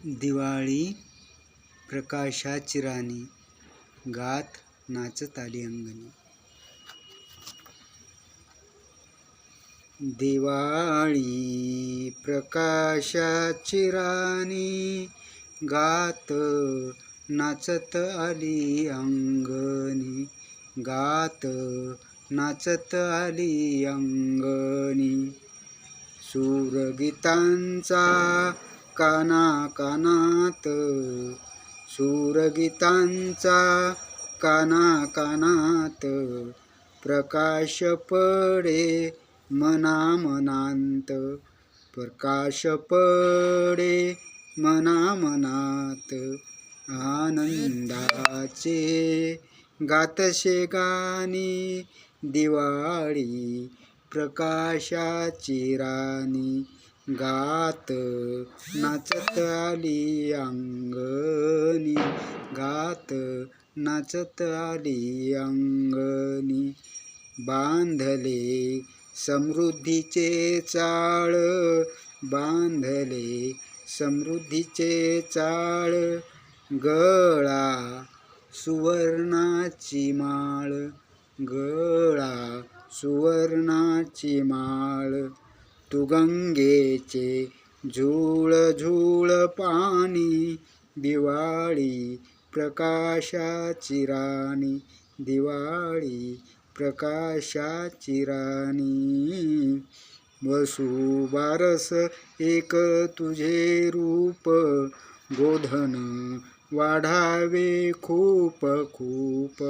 दिवाळी प्रकाशाची राणी गात नाचत आली अंगणी. दिवाळी प्रकाशाची राणी गात नाचत आली अंगणी. गात नाचत आली अंगणी. सूरगीतांचा काना कानात, सूरगीतांचा काना कानात, प्रकाश पडे मना मनांत, प्रकाश पडे मना मनात. आनंदाचे गातशे गाणी दिवाळी प्रकाशाची राणी. गात नाचत आली अंगणी. गात नाचत आली अंगणी. बांधले समृद्धीचे चाळ, बांधले समृद्धीचे चाळ, गळा सुवर्णाची माळ, गळा सुवर्णाची माळ. तू गंगेचे झुळ झुळ पाणी दिवाळी प्रकाशाची राणी. दिवाळी प्रकाशाची राणी. वसुबारस एक तुझे रूप, गोधन वाढावे खूप खूप.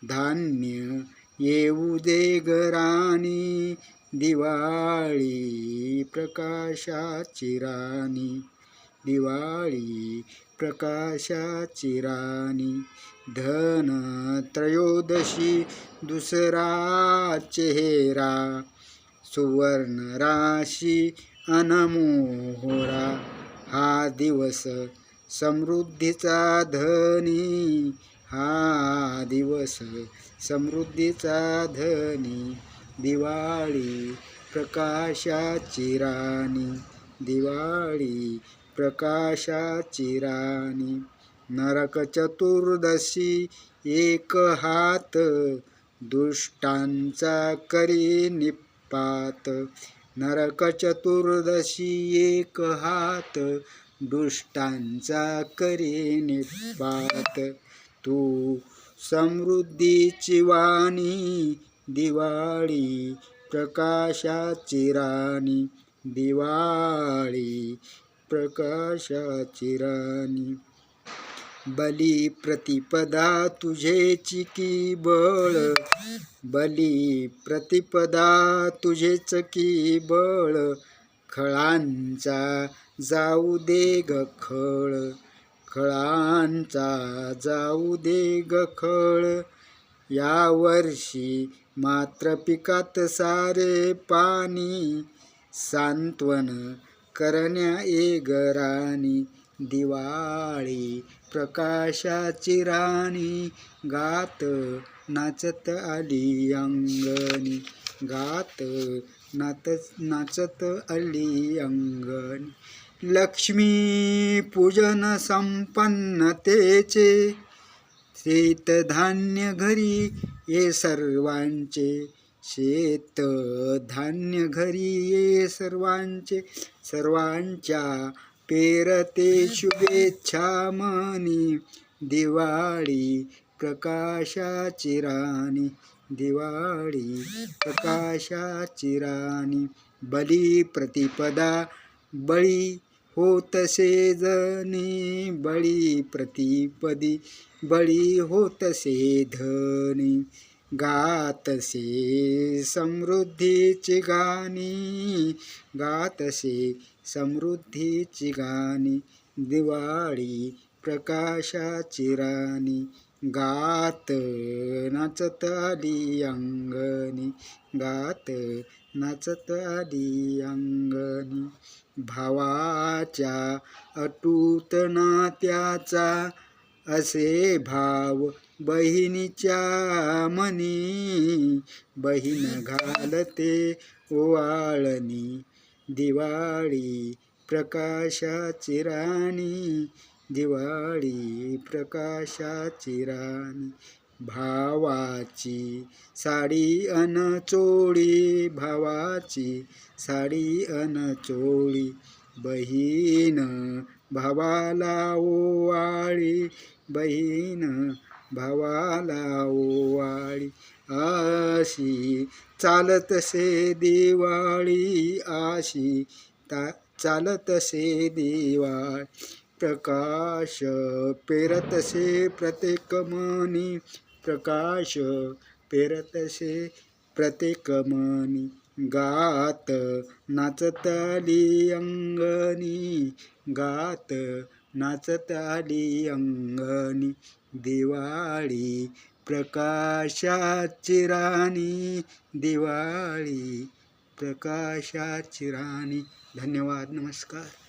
धान्य येऊ दे घरानी दिवाळी प्रकाशाची राणी. दिवाळी प्रकाशाची राणी. धन त्रयोदशी दुसरा चेहरा, सुवर्ण राशी अनमोहरा. हा दिवस समृद्धीचा धनी, हा दिवस समृद्धीचा धनी. दिवाळी प्रकाशाची राणी. दिवाळी प्रकाशाची राणी. नरक चतुर्दशी एक हात, दुष्टांचा करी निपात. नरक चतुर्दशी एक हात, दुष्टांचा करी निपात. तू समृद्धीची वाणी दिवाळी प्रकाशाची राणी. दिवाळी प्रकाशाची राणी. बली प्रतिपदा तुझेची की बळ, बली प्रतिपदा तुझेच की बळ. खळांचा जाऊ दे ग खळ, खळांचा जाऊ दे ग खळ. या वर्षी मात्र पिकात सारे पाणी, सांत्वन करण्या ये ग राणी. दिवाळी प्रकाशाची राणी. गात नाचत आली अंगणी. गात नाचत आली अंगणी. लक्ष्मी पूजन संपन्नतेचे, शेत धान्य घरी ये सर्वांचे, शेत धान्य घरी ये सर्वांचे. सर्वांच्या पेरते शुभेच्छा मनी दिवाळी प्रकाशाची राणी. दिवाळी प्रकाशाची राणी. बली प्रतिपदा बळी होतसे जनी, बळी प्रतिपदी बळी होतसे धनी. गातसे समृद्धीची गाणी, गातसे समृद्धीची गाणी. दिवाळी प्रकाशाची राणी. गात नाचत आली अंगणी. गात नाचत आली अंगणी. भावाच्या अटूट नात्याचा असे भाव बहिणीच्या मनी, बहीण घालते ओवाळणी दिवाळी प्रकाशाची राणी, दिवाळी प्रकाशाची राणी. भावाची साडी अन चोळी, भावाची साडी अन चोळी. बहीण भावाला ओवाळी, बहीण भावाला ओवाळी. अशी चालतसे दिवाळी, अशी चालतसे दिवाळी. प्रकाश पेरतसे प्रत्येक मनी, प्रकाश पेरतसे प्रत्येक मनी. गात नाचताली अंगणी, गात नाचताली अंगणी. दिवाळी प्रकाशाची राणी, दिवाळी प्रकाशाची राणी. धन्यवाद, नमस्कार.